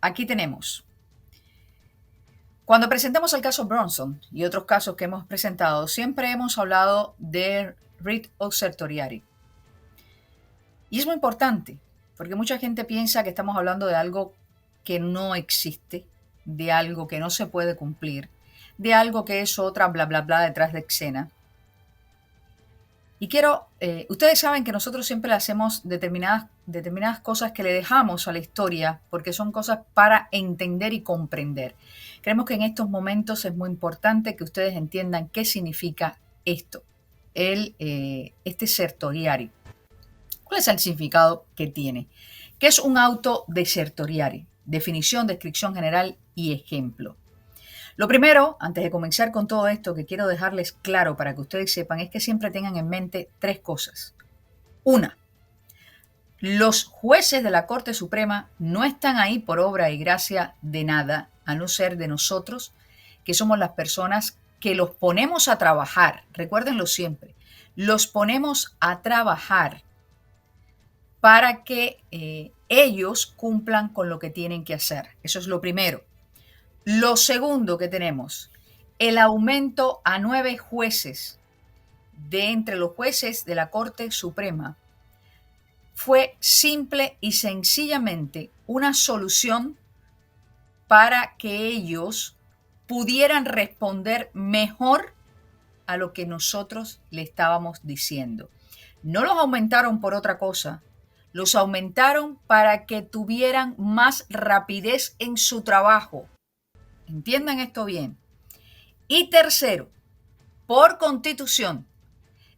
aquí tenemos. Cuando presentamos el caso Bronson y otros casos que hemos presentado, siempre hemos hablado de writ o certiorari. Y es muy importante, porque mucha gente piensa que estamos hablando de algo que no existe, de algo que no se puede cumplir, de algo que es otra bla bla bla detrás de escena. Y ustedes saben que nosotros siempre hacemos determinadas cosas que le dejamos a la historia porque son cosas para entender y comprender. Creemos que en estos momentos es muy importante que ustedes entiendan qué significa esto, este certiorari. ¿Cuál es el significado que tiene? ¿Qué es un auto de certiorari? Definición, descripción general y ejemplo. Lo primero, antes de comenzar con todo esto, que quiero dejarles claro para que ustedes sepan, es que siempre tengan en mente tres cosas. Una, los jueces de la Corte Suprema no están ahí por obra y gracia de nada, a no ser de nosotros, que somos las personas que los ponemos a trabajar. Recuérdenlo siempre, los ponemos a trabajar para que ellos cumplan con lo que tienen que hacer. Eso es lo primero. Lo segundo que tenemos, el aumento a 9 jueces de entre los jueces de la Corte Suprema fue simple y sencillamente una solución para que ellos pudieran responder mejor a lo que nosotros le estábamos diciendo. No los aumentaron por otra cosa, los aumentaron para que tuvieran más rapidez en su trabajo. Entiendan esto bien. Y tercero, por constitución,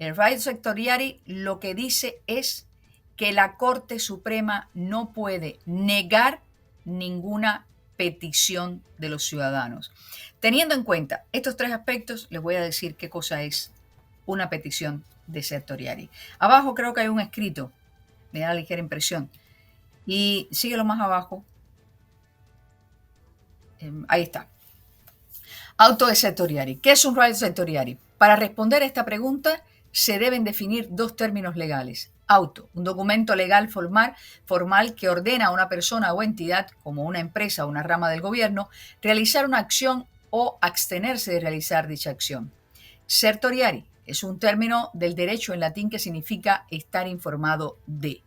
el writ certiorari lo que dice es que la Corte Suprema no puede negar ninguna petición de los ciudadanos. Teniendo en cuenta estos tres aspectos, les voy a decir qué cosa es una petición de certiorari. Abajo creo que hay un escrito, me da ligera impresión. Y síguelo más abajo. Ahí está. Auto de certiorari. ¿Qué es un writ certiorari? Para responder a esta pregunta se deben definir dos términos legales. Auto, un documento legal formal que ordena a una persona o entidad, como una empresa o una rama del gobierno, realizar una acción o abstenerse de realizar dicha acción. Certiorari es un término del derecho en latín que significa estar informado de.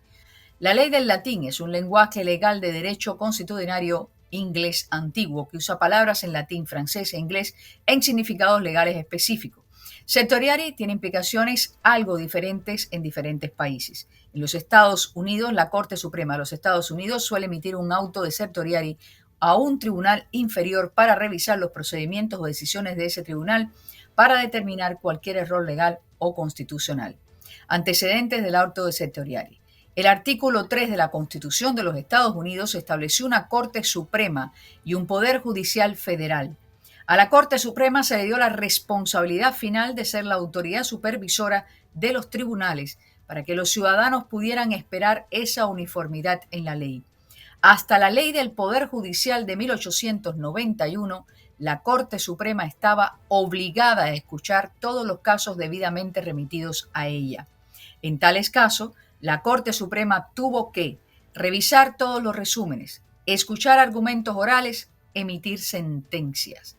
La ley del latín es un lenguaje legal de derecho consuetudinario inglés antiguo que usa palabras en latín, francés e inglés en significados legales específicos. Certiorari tiene implicaciones algo diferentes en diferentes países. En los Estados Unidos, la Corte Suprema de los Estados Unidos suele emitir un auto de certiorari a un tribunal inferior para revisar los procedimientos o decisiones de ese tribunal para determinar cualquier error legal o constitucional. Antecedentes del auto de certiorari. El artículo 3 de la Constitución de los Estados Unidos estableció una Corte Suprema y un Poder Judicial Federal. A la Corte Suprema se le dio la responsabilidad final de ser la autoridad supervisora de los tribunales para que los ciudadanos pudieran esperar esa uniformidad en la ley. Hasta la Ley del Poder Judicial de 1891, la Corte Suprema estaba obligada a escuchar todos los casos debidamente remitidos a ella. En tales casos, la Corte Suprema tuvo que revisar todos los resúmenes, escuchar argumentos orales, emitir sentencias.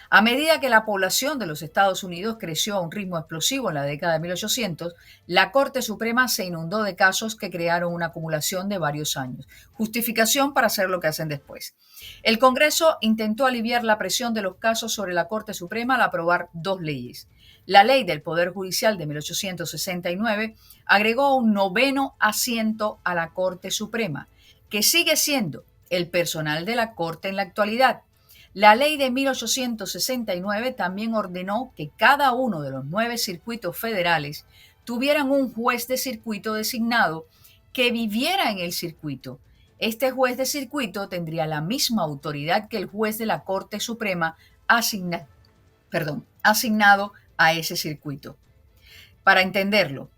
A medida que la población de los Estados Unidos creció a un ritmo explosivo en la década de 1800, la Corte Suprema se inundó de casos que crearon una acumulación de varios años. Justificación para hacer lo que hacen después. El Congreso intentó aliviar la presión de los casos sobre la Corte Suprema al aprobar dos leyes. La Ley del Poder Judicial de 1869 agregó un 9º asiento a la Corte Suprema, que sigue siendo el personal de la Corte en la actualidad. La ley de 1869 también ordenó que cada uno de los 9 circuitos federales tuvieran un juez de circuito designado que viviera en el circuito. Este juez de circuito tendría la misma autoridad que el juez de la Corte Suprema asignado a ese circuito. Para entenderlo,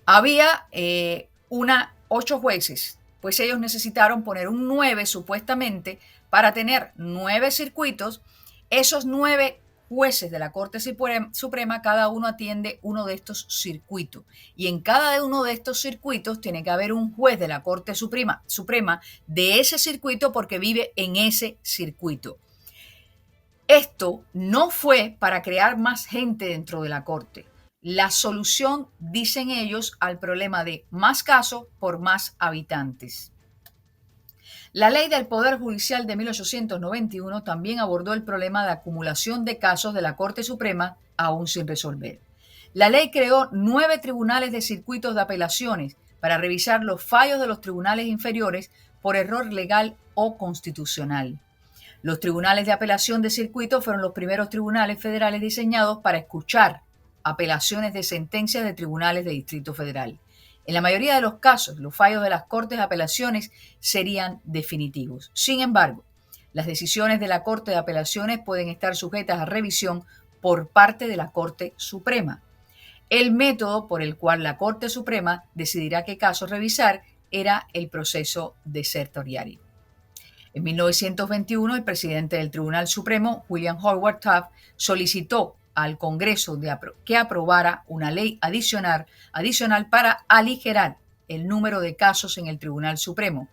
había 8 jueces, pues ellos necesitaron poner un 9 supuestamente para tener 9 circuitos. Esos 9 jueces de la Corte Suprema, cada uno atiende uno de estos circuitos. Y en cada uno de estos circuitos tiene que haber un juez de la Corte Suprema de ese circuito porque vive en ese circuito. Esto no fue para crear más gente dentro de la Corte. La solución, dicen ellos, al problema de más casos por más habitantes. La ley del Poder Judicial de 1891 también abordó el problema de acumulación de casos de la Corte Suprema aún sin resolver. La ley creó 9 tribunales de circuitos de apelaciones para revisar los fallos de los tribunales inferiores por error legal o constitucional. Los tribunales de apelación de circuito fueron los primeros tribunales federales diseñados para escuchar apelaciones de sentencias de tribunales de Distrito Federal. En la mayoría de los casos, los fallos de las Cortes de Apelaciones serían definitivos. Sin embargo, las decisiones de la Corte de Apelaciones pueden estar sujetas a revisión por parte de la Corte Suprema. El método por el cual la Corte Suprema decidirá qué casos revisar era el proceso de certiorari. En 1921, el presidente del Tribunal Supremo, William Howard Taft, solicitó al Congreso que aprobara una ley adicional para aligerar el número de casos en el Tribunal Supremo.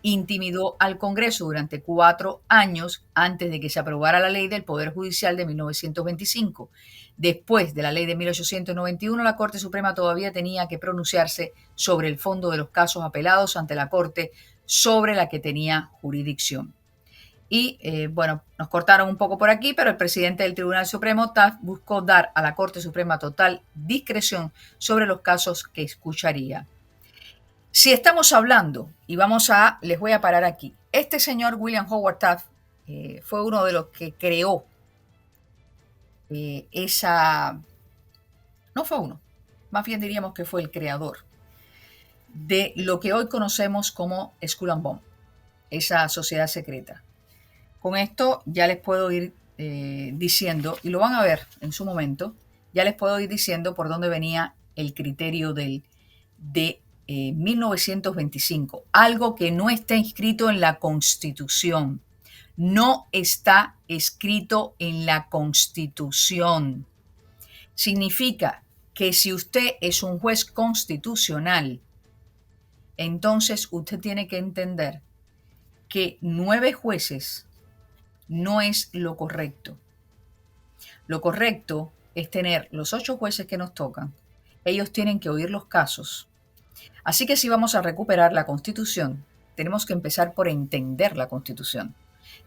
Intimidó al Congreso durante 4 años antes de que se aprobara la ley del Poder Judicial de 1925. Después de la ley de 1891, la Corte Suprema todavía tenía que pronunciarse sobre el fondo de los casos apelados ante la Corte sobre la que tenía jurisdicción. Y bueno, nos cortaron un poco por aquí, pero el presidente del Tribunal Supremo, Taft, buscó dar a la Corte Suprema total discreción sobre los casos que escucharía. Si estamos hablando, y les voy a parar aquí, este señor William Howard Taft fue uno de los que creó no fue uno, más bien diríamos que fue el creador de lo que hoy conocemos como Skull and Bones, esa sociedad secreta. Con esto ya les puedo ir diciendo, y lo van a ver en su momento, ya les puedo ir diciendo por dónde venía el criterio de 1925, algo que no está inscrito en la Constitución. No está escrito en la Constitución. Significa que si usted es un juez constitucional, entonces usted tiene que entender que 9 jueces no es lo correcto. Lo correcto es tener los 8 jueces que nos tocan. Ellos tienen que oír los casos. Así que si vamos a recuperar la Constitución, tenemos que empezar por entender la Constitución.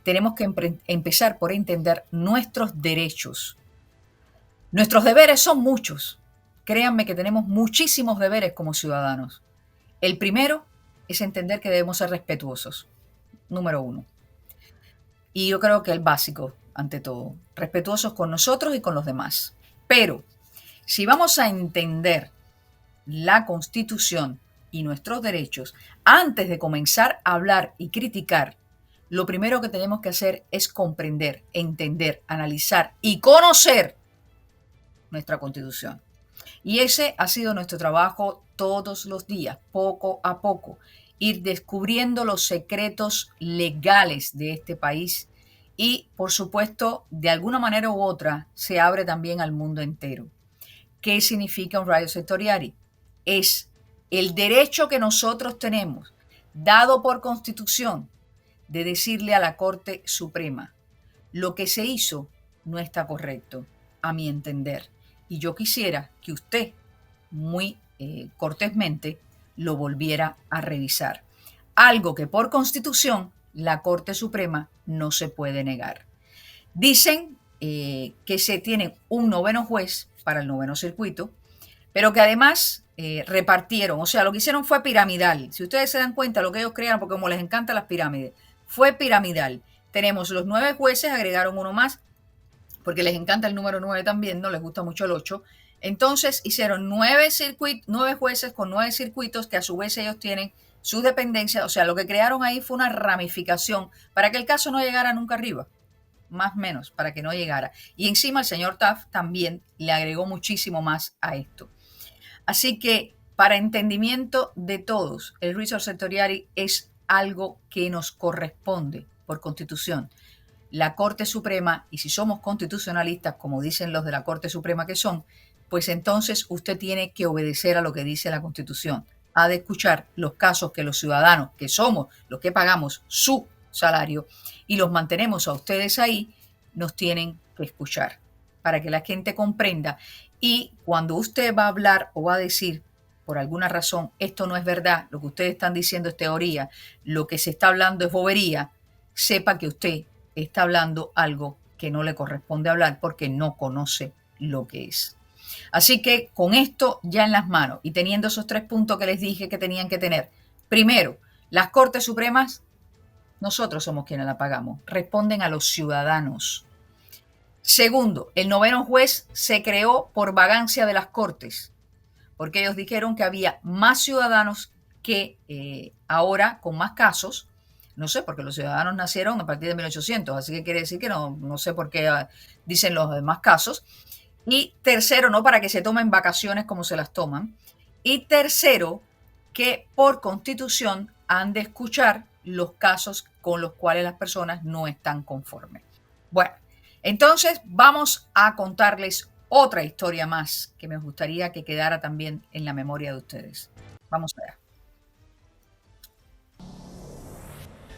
Tenemos que empezar por entender nuestros derechos. Nuestros deberes son muchos. Créanme que tenemos muchísimos deberes como ciudadanos. El primero es entender que debemos ser respetuosos. Número 1. Y yo creo que el básico, ante todo, respetuosos con nosotros y con los demás. Pero si vamos a entender la Constitución y nuestros derechos, antes de comenzar a hablar y criticar, lo primero que tenemos que hacer es comprender, entender, analizar y conocer nuestra Constitución. Y ese ha sido nuestro trabajo todos los días, poco a poco, ir descubriendo los secretos legales de este país y, por supuesto, de alguna manera u otra, se abre también al mundo entero. ¿Qué significa un ratio sectoriari? Es el derecho que nosotros tenemos, dado por Constitución, de decirle a la Corte Suprema, lo que se hizo no está correcto, a mi entender. Y yo quisiera que usted, muy cortésmente, lo volviera a revisar. Algo que por Constitución la Corte Suprema no se puede negar. Dicen que se tiene un 9º juez para el 9º circuito, pero que además repartieron, o sea, lo que hicieron fue piramidal. Si ustedes se dan cuenta, lo que ellos crearon, porque como les encantan las pirámides, fue piramidal. Tenemos los 9 jueces, agregaron uno más, porque les encanta el número 9 también, no les gusta mucho el 8. Entonces hicieron 9 jueces con 9 circuitos que a su vez ellos tienen sus dependencias. O sea, lo que crearon ahí fue una ramificación para que el caso no llegara nunca arriba, más o menos, para que no llegara. Y encima el señor Taft también le agregó muchísimo más a esto. Así que para entendimiento de todos, el resource sectoriari es algo que nos corresponde por Constitución. la Corte Suprema, y si somos constitucionalistas, como dicen los de la Corte Suprema que son, pues entonces usted tiene que obedecer a lo que dice la Constitución. Ha de escuchar los casos que los ciudadanos, que somos los que pagamos su salario y los mantenemos a ustedes ahí, nos tienen que escuchar para que la gente comprenda. Y cuando usted va a hablar o va a decir, por alguna razón, esto no es verdad, lo que ustedes están diciendo es teoría, lo que se está hablando es bobería, sepa que usted está hablando algo que no le corresponde hablar porque no conoce lo que es. Así que con esto ya en las manos y teniendo esos 3 puntos que les dije que tenían que tener, primero, las Cortes Supremas, nosotros somos quienes la pagamos, responden a los ciudadanos. Segundo, el noveno juez se creó por vagancia de las Cortes, porque ellos dijeron que había más ciudadanos que ahora con más casos. No sé, porque los ciudadanos nacieron a partir de 1800, así que quiere decir que no sé por qué dicen los demás casos. Y tercero, no para que se tomen vacaciones como se las toman. Y tercero, que por constitución han de escuchar los casos con los cuales las personas no están conformes. Bueno, entonces vamos a contarles otra historia más que me gustaría que quedara también en la memoria de ustedes. Vamos allá.